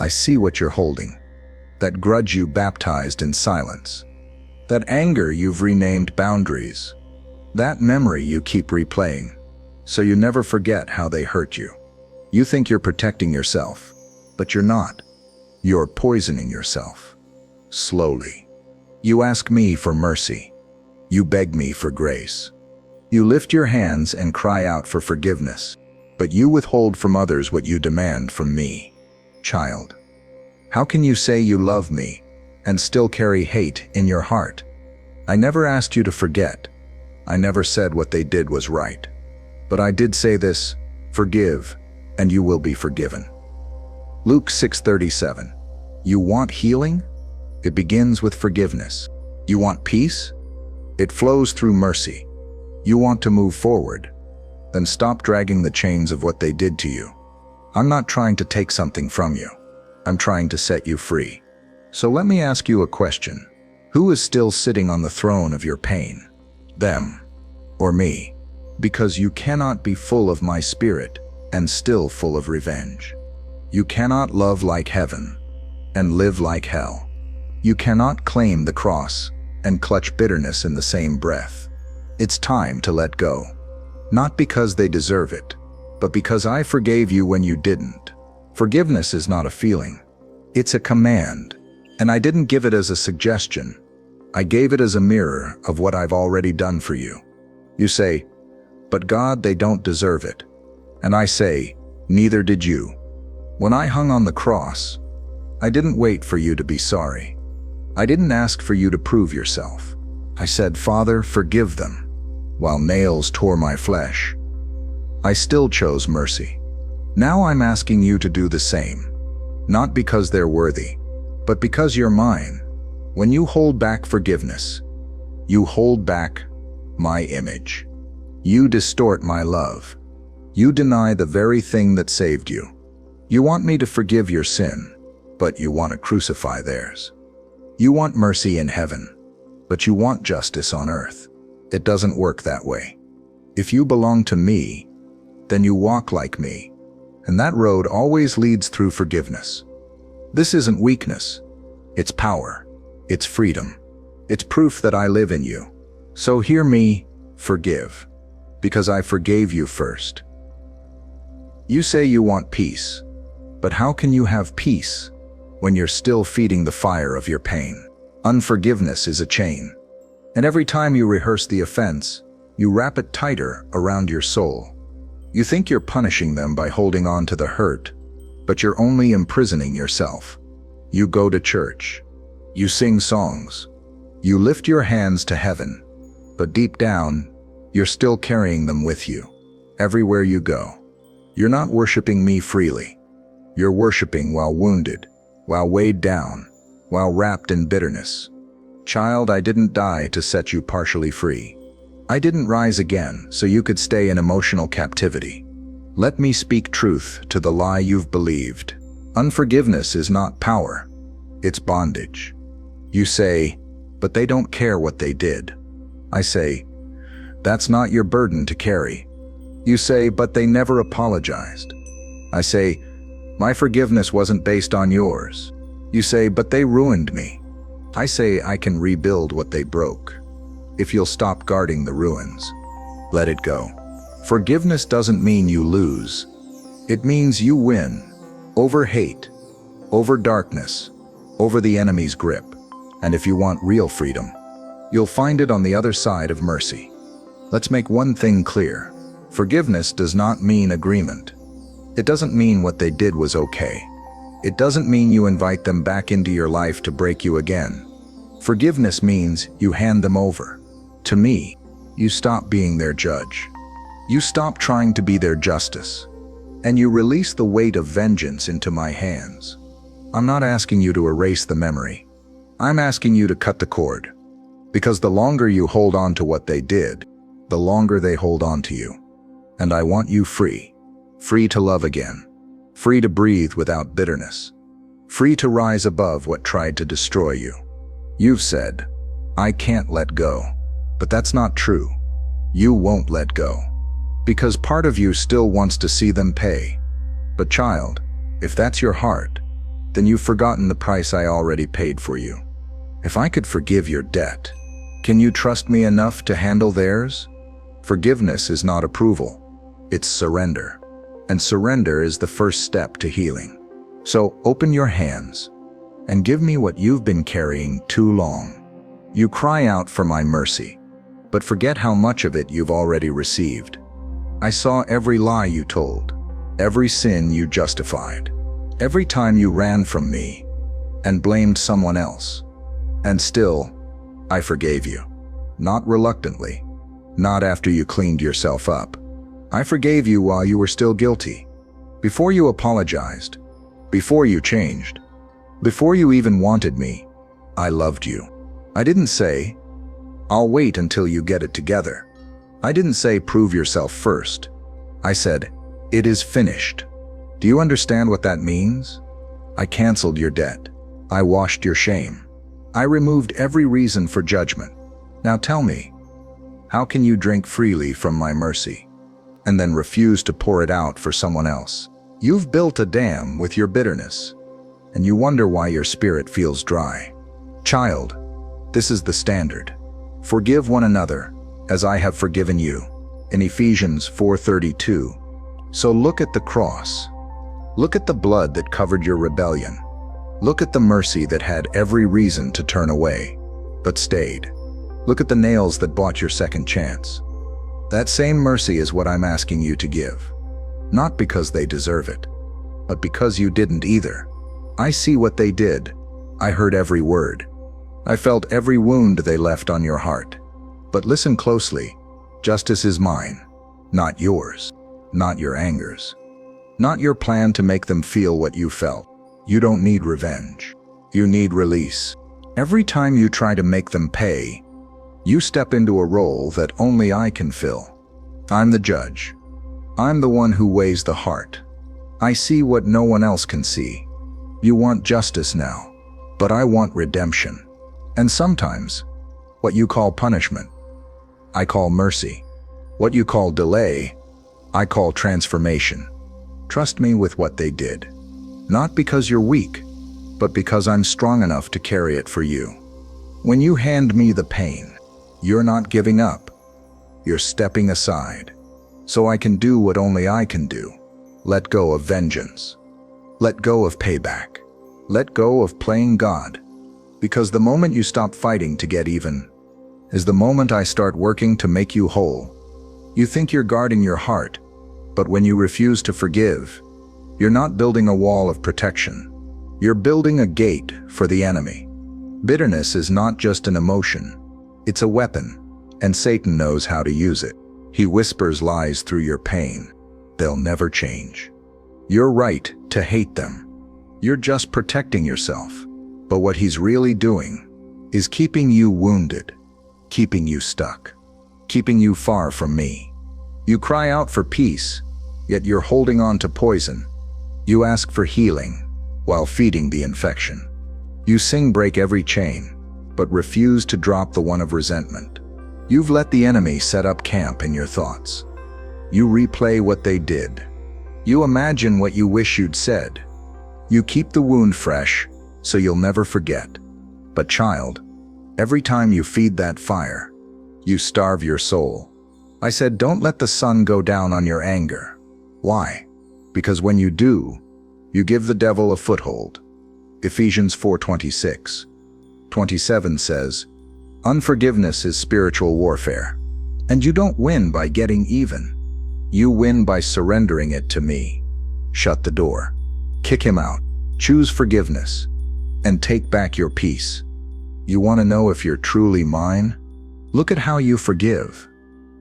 I see what you're holding. That grudge you baptized in silence. That anger you've renamed boundaries. That memory you keep replaying, so you never forget how they hurt you. You think you're protecting yourself, but you're not. You're poisoning yourself. Slowly. You ask me for mercy. You beg me for grace. You lift your hands and cry out for forgiveness, but you withhold from others what you demand from me. Child, how can you say you love me and still carry hate in your heart? I never asked you to forget. I never said what they did was right. But I did say this: forgive, and you will be forgiven. Luke 6:37. You want healing? It begins with forgiveness. You want peace? It flows through mercy. You want to move forward? Then stop dragging the chains of what they did to you. I'm not trying to take something from you. I'm trying to set you free. So let me ask you a question. Who is still sitting on the throne of your pain? Them or me? Because you cannot be full of my spirit and still full of revenge. You cannot love like heaven and live like hell. You cannot claim the cross and clutch bitterness in the same breath. It's time to let go. Not because they deserve it, but because I forgave you when you didn't. Forgiveness is not a feeling. It's a command. And I didn't give it as a suggestion. I gave it as a mirror of what I've already done for you. You say, but God, they don't deserve it. And I say, neither did you. When I hung on the cross, I didn't wait for you to be sorry. I didn't ask for you to prove yourself. I said, Father, forgive them, while nails tore my flesh. I still chose mercy. Now I'm asking you to do the same, not because they're worthy, but because you're mine. When you hold back forgiveness, you hold back my image. You distort my love. You deny the very thing that saved you. You want me to forgive your sin, but you want to crucify theirs. You want mercy in heaven, but you want justice on earth. It doesn't work that way. If you belong to me, then you walk like me, and that road always leads through forgiveness. This isn't weakness. It's power. It's freedom. It's proof that I live in you. So hear me, forgive, because I forgave you first. You say you want peace, but how can you have peace when you're still feeding the fire of your pain? Unforgiveness is a chain, and every time you rehearse the offense, you wrap it tighter around your soul. You think you're punishing them by holding on to the hurt, but you're only imprisoning yourself. You go to church. You sing songs. You lift your hands to heaven, but deep down, you're still carrying them with you. Everywhere you go, you're not worshiping me freely. You're worshiping while wounded, while weighed down, while wrapped in bitterness. Child, I didn't die to set you partially free. I didn't rise again so you could stay in emotional captivity. Let me speak truth to the lie you've believed. Unforgiveness is not power. It's bondage. You say, but they don't care what they did. I say, that's not your burden to carry. You say, but they never apologized. I say, my forgiveness wasn't based on yours. You say, but they ruined me. I say, I can rebuild what they broke. If you'll stop guarding the ruins, let it go. Forgiveness doesn't mean you lose. It means you win over hate, over darkness, over the enemy's grip. And if you want real freedom, you'll find it on the other side of mercy. Let's make one thing clear. Forgiveness does not mean agreement. It doesn't mean what they did was okay. It doesn't mean you invite them back into your life to break you again. Forgiveness means you hand them over. To me, you stop being their judge. You stop trying to be their justice. And you release the weight of vengeance into my hands. I'm not asking you to erase the memory. I'm asking you to cut the cord. Because the longer you hold on to what they did, the longer they hold on to you. And I want you free. Free to love again. Free to breathe without bitterness. Free to rise above what tried to destroy you. You've said, I can't let go. But that's not true. You won't let go. Because part of you still wants to see them pay. But child, if that's your heart, then you've forgotten the price I already paid for you. If I could forgive your debt, can you trust me enough to handle theirs? Forgiveness is not approval, it's surrender. And surrender is the first step to healing. So open your hands and give me what you've been carrying too long. You cry out for my mercy, but forget how much of it you've already received. I saw every lie you told, every sin you justified, every time you ran from me and blamed someone else. And still, I forgave you. Not reluctantly, not after you cleaned yourself up. I forgave you while you were still guilty, before you apologized, before you changed, before you even wanted me. I loved you. I didn't say, I'll wait until you get it together. I didn't say, prove yourself first. I said, it is finished. Do you understand what that means? I canceled your debt. I washed your shame. I removed every reason for judgment. Now tell me, how can you drink freely from my mercy and then refuse to pour it out for someone else? You've built a dam with your bitterness, and you wonder why your spirit feels dry. Child, this is the standard. Forgive one another as I have forgiven you, in Ephesians 4:32. So look at the cross. Look at the blood that covered your rebellion. Look at the mercy that had every reason to turn away, but stayed. Look at the nails that bought your second chance. That same mercy is what I'm asking you to give. Not because they deserve it, but because you didn't either. I see what they did. I heard every word. I felt every wound they left on your heart. But listen closely. Justice is mine, not yours, not your angers, not your plan to make them feel what you felt. You don't need revenge. You need release. Every time you try to make them pay, you step into a role that only I can fill. I'm the judge. I'm the one who weighs the heart. I see what no one else can see. You want justice now, but I want redemption. And sometimes, what you call punishment, I call mercy. What you call delay, I call transformation. Trust me with what they did. Not because you're weak, but because I'm strong enough to carry it for you. When you hand me the pain, you're not giving up. You're stepping aside, so I can do what only I can do. Let go of vengeance. Let go of payback. Let go of playing God. Because the moment you stop fighting to get even is the moment I start working to make you whole. You think you're guarding your heart, but when you refuse to forgive, you're not building a wall of protection. You're building a gate for the enemy. Bitterness is not just an emotion. It's a weapon, and Satan knows how to use it. He whispers lies through your pain. They'll never change. You're right to hate them. You're just protecting yourself. But what he's really doing is keeping you wounded, keeping you stuck, keeping you far from me. You cry out for peace, yet you're holding on to poison. You ask for healing while feeding the infection. You sing break every chain, but refuse to drop the one of resentment. You've let the enemy set up camp in your thoughts. You replay what they did. You imagine what you wish you'd said. You keep the wound fresh, so you'll never forget. But child, every time you feed that fire, you starve your soul. I said, don't let the sun go down on your anger. Why? Because when you do, you give the devil a foothold. Ephesians 4:26. 27 says, unforgiveness is spiritual warfare, and you don't win by getting even. You win by surrendering it to me. Shut the door. Kick him out. Choose forgiveness. And take back your peace. You want to know if you're truly mine? Look at how you forgive.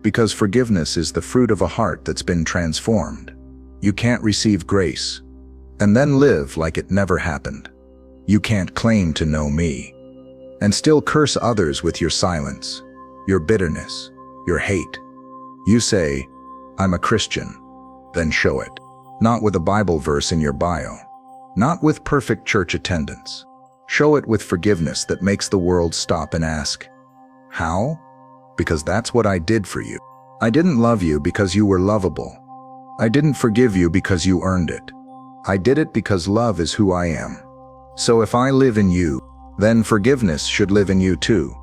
Because forgiveness is the fruit of a heart that's been transformed. You can't receive grace and then live like it never happened. You can't claim to know me and still curse others with your silence, your bitterness, your hate. You say, I'm a Christian, then show it. Not with a Bible verse in your bio. Not with perfect church attendance. Show it with forgiveness that makes the world stop and ask, how? Because that's what I did for you. I didn't love you because you were lovable. I didn't forgive you because you earned it. I did it because love is who I am. So if I live in you, then forgiveness should live in you too.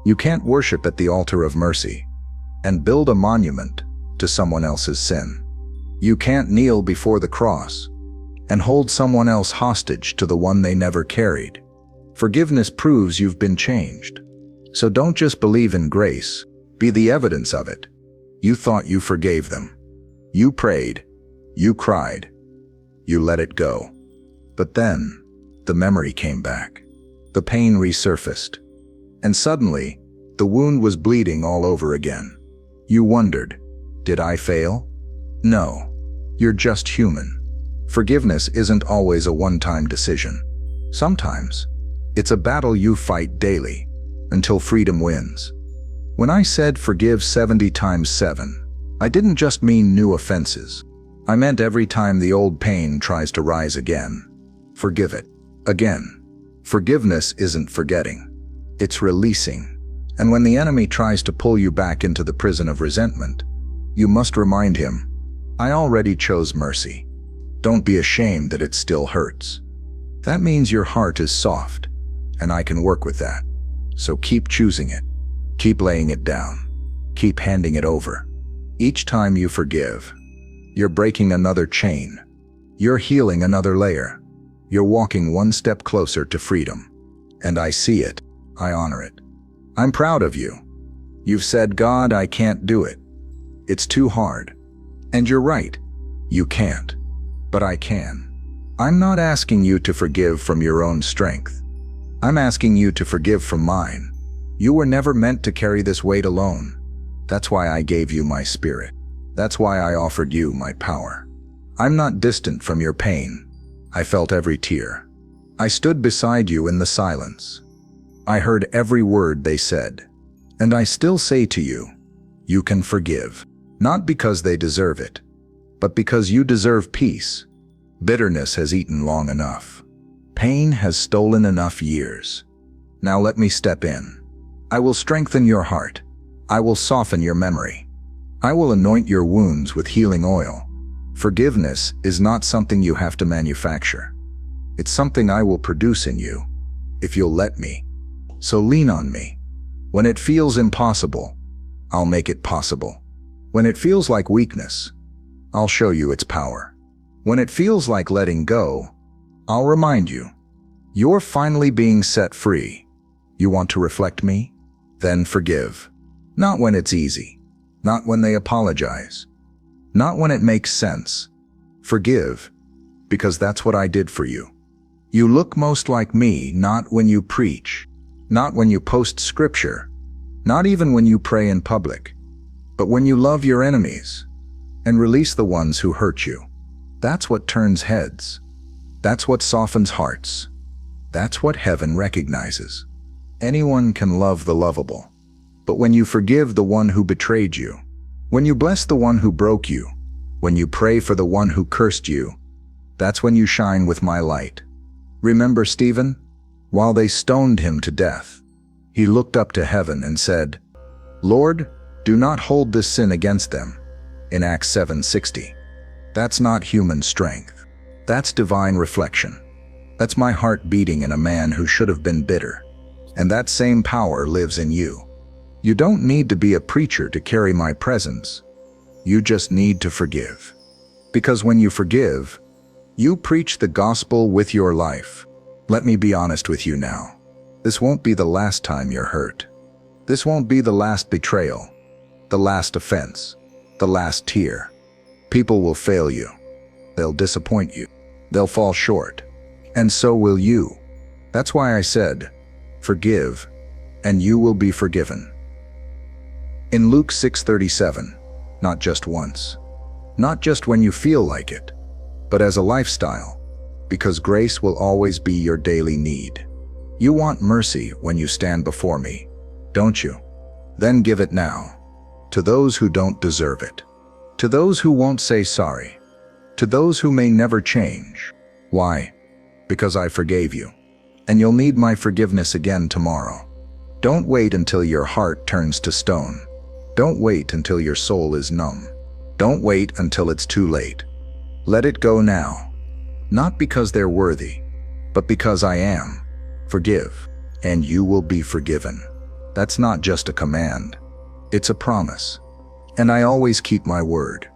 You can't worship at the altar of mercy and build a monument to someone else's sin. You can't kneel before the cross and hold someone else hostage to the one they never carried. Forgiveness proves you've been changed. So don't just believe in grace, be the evidence of it. You thought you forgave them. You prayed. You cried. You let it go. But then, the memory came back. The pain resurfaced. And suddenly, the wound was bleeding all over again. You wondered, did I fail? No, you're just human. Forgiveness isn't always a one-time decision. Sometimes, it's a battle you fight daily, until freedom wins. When I said forgive 70 times 7, I didn't just mean new offenses. I meant every time the old pain tries to rise again, forgive it. Again. Forgiveness isn't forgetting. It's releasing. And when the enemy tries to pull you back into the prison of resentment, you must remind him, I already chose mercy. Don't be ashamed that it still hurts. That means your heart is soft, and I can work with that. So keep choosing it. Keep laying it down. Keep handing it over. Each time you forgive, you're breaking another chain. You're healing another layer. You're walking one step closer to freedom. And I see it. I honor it. I'm proud of you. You've said, God, I can't do it. It's too hard. And you're right. You can't. But I can. I'm not asking you to forgive from your own strength. I'm asking you to forgive from mine. You were never meant to carry this weight alone. That's why I gave you my spirit. That's why I offered you my power. I'm not distant from your pain. I felt every tear. I stood beside you in the silence. I heard every word they said. And I still say to you, you can forgive. Not because they deserve it, but because you deserve peace. Bitterness has eaten long enough. Pain has stolen enough years. Now let me step in. I will strengthen your heart. I will soften your memory. I will anoint your wounds with healing oil. Forgiveness is not something you have to manufacture. It's something I will produce in you, if you'll let me. So lean on me. When it feels impossible, I'll make it possible. When it feels like weakness, I'll show you its power. When it feels like letting go, I'll remind you. You're finally being set free. You want to reflect me? Then forgive. Not when it's easy. Not when they apologize. Not when it makes sense. Forgive, because that's what I did for you. You look most like me not when you preach, not when you post scripture, not even when you pray in public, but when you love your enemies and release the ones who hurt you. That's what turns heads. That's what softens hearts. That's what heaven recognizes. Anyone can love the lovable. But when you forgive the one who betrayed you, when you bless the one who broke you, when you pray for the one who cursed you, that's when you shine with my light. Remember Stephen? While they stoned him to death, he looked up to heaven and said, Lord, do not hold this sin against them. In Acts 7:60. That's not human strength. That's divine reflection. That's my heart beating in a man who should have been bitter. And that same power lives in you. You don't need to be a preacher to carry my presence. You just need to forgive. Because when you forgive, you preach the gospel with your life. Let me be honest with you now. This won't be the last time you're hurt. This won't be the last betrayal, the last offense, the last tear. People will fail you. They'll disappoint you. They'll fall short. And so will you. That's why I said, forgive, and you will be forgiven. In Luke 6:37, not just once, not just when you feel like it, but as a lifestyle, because grace will always be your daily need. You want mercy when you stand before me, don't you? Then give it now, to those who don't deserve it, to those who won't say sorry, to those who may never change. Why? Because I forgave you, and you'll need my forgiveness again tomorrow. Don't wait until your heart turns to stone. Don't wait until your soul is numb. Don't wait until it's too late. Let it go now, not because they're worthy, but because I am. Forgive, and you will be forgiven. That's not just a command. It's a promise. And I always keep my word.